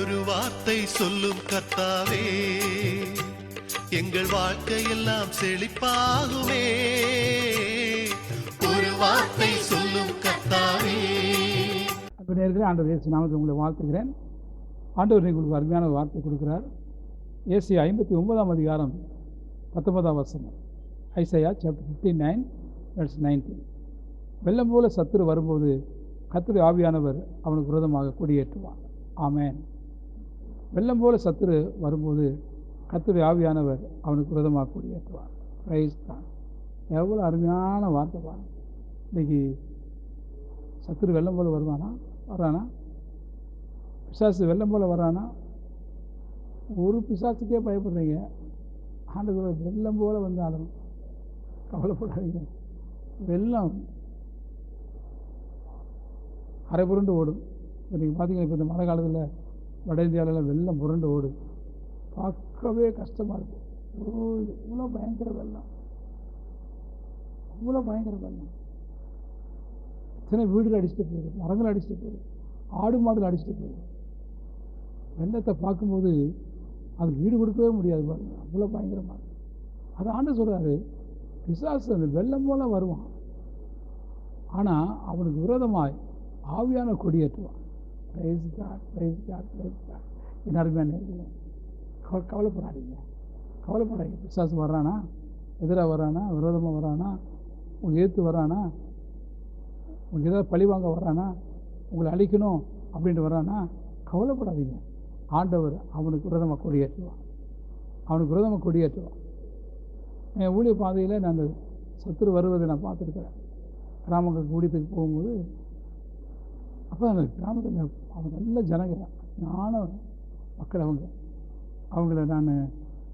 ஒரு வார்த்தை சொல்லும் கர்த்தாவே, எங்கள் வாழ்க்கையெல்லாம் செழிப்பாகுமே. ஒரு வார்த்தை சொல்லும் கர்த்தாவே. அப்போ நேரத்தில் ஆண்டவர் இயேசு நாமத்தை உங்களை வாழ்த்துகிறேன். ஆண்டவர் உங்களுக்கு அருமையான வார்த்தை கொடுக்கிறார். ஏசாயா 59ஆம் அதிகாரம் 19ஆம் வசனம். Isaiah chapter 59 verse 19. வெள்ளம் போல சத்துரு வரும்போது கர்த்தருடைய ஆவியானவர் அவனுக்கு விரோதமாக கொடியேற்றுவார். ஆமென். வெள்ளம் போல சத்துரு வரும்போது கர்த்தருடைய ஆவியானவர் அவனுக்கு விரோதமாக கொடியேற்றுவார். பிரைஸ் தான். எவ்வளோ அருமையான வார்த்தை பாருங்க. இன்றைக்கி சத்துரு வெள்ளம் போல வரானா? பிசாசு வெள்ளம் போல வரானா? ஒரு பிசாசுக்கே பயப்படுறீங்க. ஆண்டவர் வெள்ளம் போல வந்தாலும் கவலைப்படாதீங்க. வெள்ளம் அரை புரண்டு ஓடும். நீங்கள் பார்த்தீங்கன்னா இப்போ இந்த மழை காலத்தில் வட இந்தியாவிலலாம் வெள்ளம் புரண்டு ஓடும். பார்க்கவே கஷ்டமாக இருக்கும். இவ்வளோ பயங்கர வெள்ளம், அவ்வளோ பயங்கர வெள்ளம். எத்தனை வீடுகள் அடிச்சுட்டு போயிடும், மரங்கள் அடிச்சுட்டு போயிடும், ஆடு மாடுகள் அடிச்சுட்டு போயிடும். வெள்ளத்தை பார்க்கும்போது அதுக்கு ஈடு கொடுக்கவே முடியாது பாருங்க, அவ்வளோ பயங்கரமாக. அது ஆண்டு சொல்கிறாரு, பிசாசு அந்த வெள்ளம் போல வருவான், ஆனால் அவனுக்கு விரோதமாய் ஆவியான கொடியேற்றுவான். Praise God, praise God, praise God. என் அருமையான கவலைப்படாதீங்க. பிசாசு வர்றானா, எதிராக வரானா, விரோதமாக வரானா, உங்களுக்கு ஏற்று வரானா, உங்களுக்கு எதாவது பழி வாங்க வரானா, உங்களை அழிக்கணும் அப்படின்ட்டு வரானா, கவலைப்படாதீங்க. ஆண்டவர் அவனுக்கு விரோதமாக கொடியேற்றுவான். என் ஊழிய பாதையில் நான் அந்த சத்துரு வருவதை நான் பார்த்துருக்கிறேன். கிராமங்களுக்கு ஊழியத்துக்கு போகும்போது அப்போ அந்த கிராமத்தில் அவங்க நல்ல ஜனங்க, ஞான மக்கள். அவங்கள நான்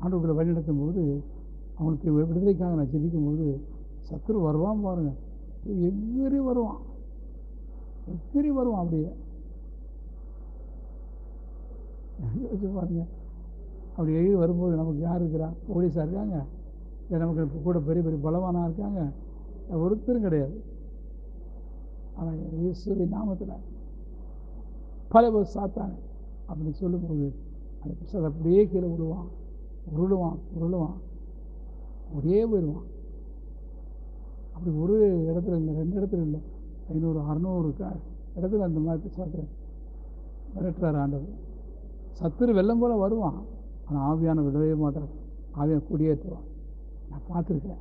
ஆண்டவர்களை வழிநடத்தும் போது, அவங்களுக்கு விடுதலைக்காக நான் ஜெபிக்கும் போது, சத்துரு வருவான் பாருங்க, எவ்வரி வருவான். அப்படியே யோசிச்சு பாருங்க. அப்படி எழுதி வரும்போது நமக்கு யார் இருக்கிறா? போலீஸாக இருக்காங்க, இல்லை நமக்கு இப்போ கூட பெரிய பெரிய பலவானா இருக்காங்க? ஒருத்தரும் கிடையாது. ஆனால் இயேசுவின் நாமத்தில் பல பேர் சாத்தானே அப்படின்னு சொல்லும்போது அந்த பிசாசு அப்படியே கீழே உருளுவான், அப்படியே போயிடுவான். அப்படி ஒரு இடத்துல இல்லை, 2 இடத்துல இல்லை, 500 600 இடத்துல அந்த மாதிரி பிசாசு மிரட்டுறாரு ஆண்டவர். சத்துரு வெள்ளம் போல வருவான், ஆனால் ஆவியான விடவே மாட்டார். ஆவியான குடியேற்றுவான். நான் பார்த்துருக்கேன்.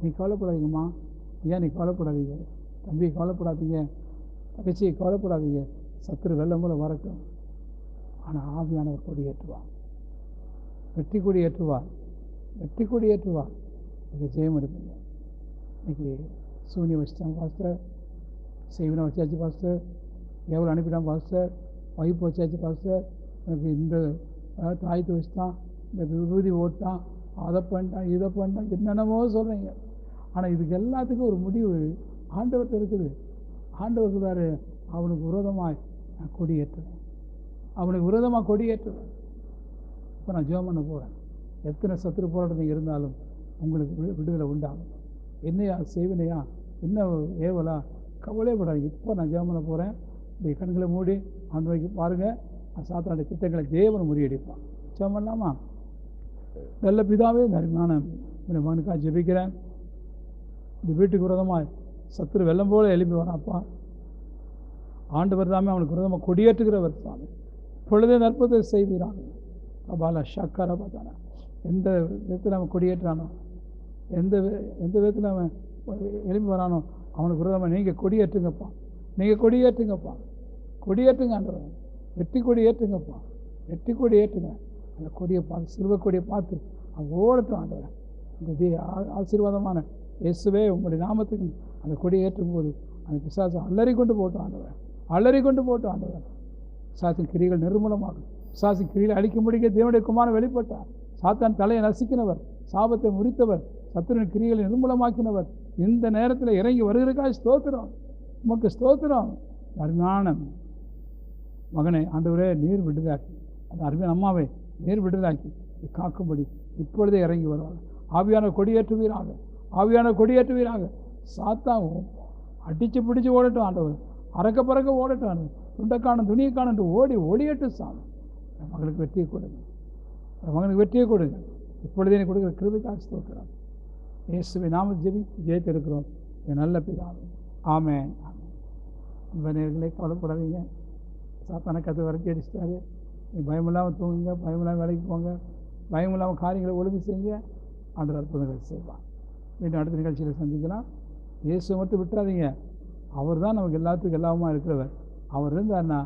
நீ கவலைப்படாதீங்கம்மா, ஏன் நீ கவலைப்படாதீங்க, தம்பி கவலைப்படாதீங்க, தகச்சியை கவலைப்படாதீங்க. சத்துரு வெள்ளம் போல வரட்டும், ஆனால் ஆவியானவர் கொடியேற்றுவார். வெற்றி கொடி ஏற்றுவார். நீங்கள் ஜெயம் எடுப்பீங்க. இன்றைக்கி சூனியம் வச்சுட்டாங்க பாஸ்டர், செய்வனை வச்சாச்சு பாஸ்டர், எவ்வளோ அனுப்பிட்டான் பாஸ்டர், வைப்பு வச்சாச்சு பாஸ்டர், எனக்கு இந்த தாயத்தை வச்சுட்டான், இந்த விபூதி ஓட்டான், அதை பண்ணிட்டான், இதை பண்ணிட்டான், என்னென்னமோ சொல்கிறீங்க. ஆனால் இதுக்கு எல்லாத்துக்கும் ஒரு முடிவு ஆண்டவர்கிட்ட இருக்குது. ஆண்டவர் சொல்கிறாரு, அவனுக்கு விரோதமாக நான் கொடியேற்றுவேன். இப்போ நான் ஜெபம் பண்ண போகிறேன். எத்தனை சத்துரு போராட்டம் இருந்தாலும் உங்களுக்கு விடுதலை உண்டாகும். என்னையா செய்வனையா, என்ன ஏவலா, கவலைப்படாதீங்க. இப்போ நான் ஜெபம் பண்ண போகிறேன். இந்த கண்களை மூடி ஆண்டவருக்கு பாருங்கள். சாத்தானுடைய திட்டங்களை தேவனை முறியடிப்பான். ஜெபம் பண்ணலாமா? நல்ல பிதாவே, அருமையான மகனுக்காக ஜெபிக்கிறேன். இந்த வீட்டுக்கு விரோதமாக சத்துரு வெள்ளம் போல எழுப்பி வராப்பா. ஆண்டவர் தாமே அவனுக்கு விரோதமாக கொடியேற்றுகிறவர் சாமி. பொழுதே நற்புதத்தை செய்வீராங்க. அபாலா ஷக்கர பார்த்தானா, எந்த விதத்தில் அவன் கொடியேற்றானோ, எந்த விதத்தில் அவன் எழுப்பி வரானோ, அவனுக்கு விரோதமாக நீங்கள் கொடியேற்றுங்கப்பா. கொடியேற்றுங்க ஆண்டவர். வெற்றி கொடி ஏற்றுங்கப்பா. அந்த கொடியை பார்த்து, சிறுவ கொடியை பார்த்து அவன் ஓடட்டும் ஆண்டவர். இந்த ஆசீர்வாதமான இயேசுவே, உங்களுடைய நாமத்துக்கு அந்த கொடியை ஏற்றும் போது அந்த பிசாசை அலறி கொண்டு போட்டோம் ஆண்டவர். பிசாசின் கிரிகள் நிர்மூலமாகும். பிசாசின் கிரிகளை அழிக்க முடிக்க தேவனுடைய குமாரன் வெளிப்பட்டார். சாத்தான் தலையை நசுக்கினவர், சாபத்தை முறித்தவர், சத்துருவின் கிரிகளை நிர்மூலமாக்கினவர் இந்த நேரத்தில் இறங்கி வருகிறதுக்காக ஸ்தோத்திரம். உமக்கு ஸ்தோத்திரம். அருமையான மகனை ஆண்டவரே நீர் விடுதலாக்கி, அந்த அருமையான அம்மாவை நீர் விடுதலாக்கி காக்கும்படி இப்பொழுதே இறங்கி வருவாங்க. ஆவியான கொடியேற்றுவீராக. சாத்தான் அடித்து பிடிச்சி ஓடட்டும் ஆண்டவர், அறக்க பறக்க ஓடட்டும் ஆண்டவர். துண்டக்காணும் துணியக்காணும் என்று ஓடி ஒளியட்டு சாமி. மகளுக்கு வெற்றியை கொடுங்க, மகனுக்கு வெற்றியை கொடுங்க. இப்பொழுதே நீ கொடுக்குற கிருபைக்காக ஸ்தோத்திரம். இயேசுவின் நாமத்தில் ஜெபித்து ஜெயித்திருக்கிறோம் என் நல்ல பிதாவே. ஆமென். நேயர்களே, கவலைப்படாதீங்க. சாத்தான கதை வரைச்சி அடிச்சிட்டாரு. நீ பயமில்லாமல் தூங்குங்க, பயமில்லாமல் வேலைக்கு போங்க, பயமில்லாமல் காரியங்களை ஒழுங்கு செய்யுங்க. ஆண்டவர் அற்புதங்கள் செய்வான். மீண்டும் அடுத்த நிகழ்ச்சியில் சந்திக்கலாம். இயேசுவை மட்டும் விட்டுறாதீங்க. அவர் தான் நமக்கு எல்லாத்துக்கும் எல்லாமா இருக்கிறவர். அவர் இருந்தார்னா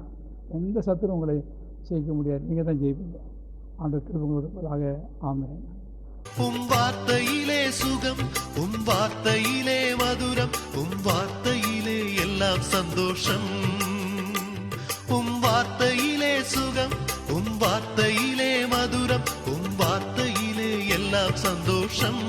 எந்த சத்துரும் உங்களை ஜெயிக்க முடியாது. நீங்கள் தான் ஜெயிப்பீங்க. ஆண்டவர் கிருபை உங்களுக்கு இருப்பதாக. ஆமென். வார்த்தையிலே சுகம், வார்த்தையிலே மதுரம், வார்த்தையிலே எல்லாம் சந்தோஷம். வார்த்தையிலே சுகம், வார்த்தையிலே மதுரம், வார்த்தையிலே எல்லாம் சந்தோஷம்.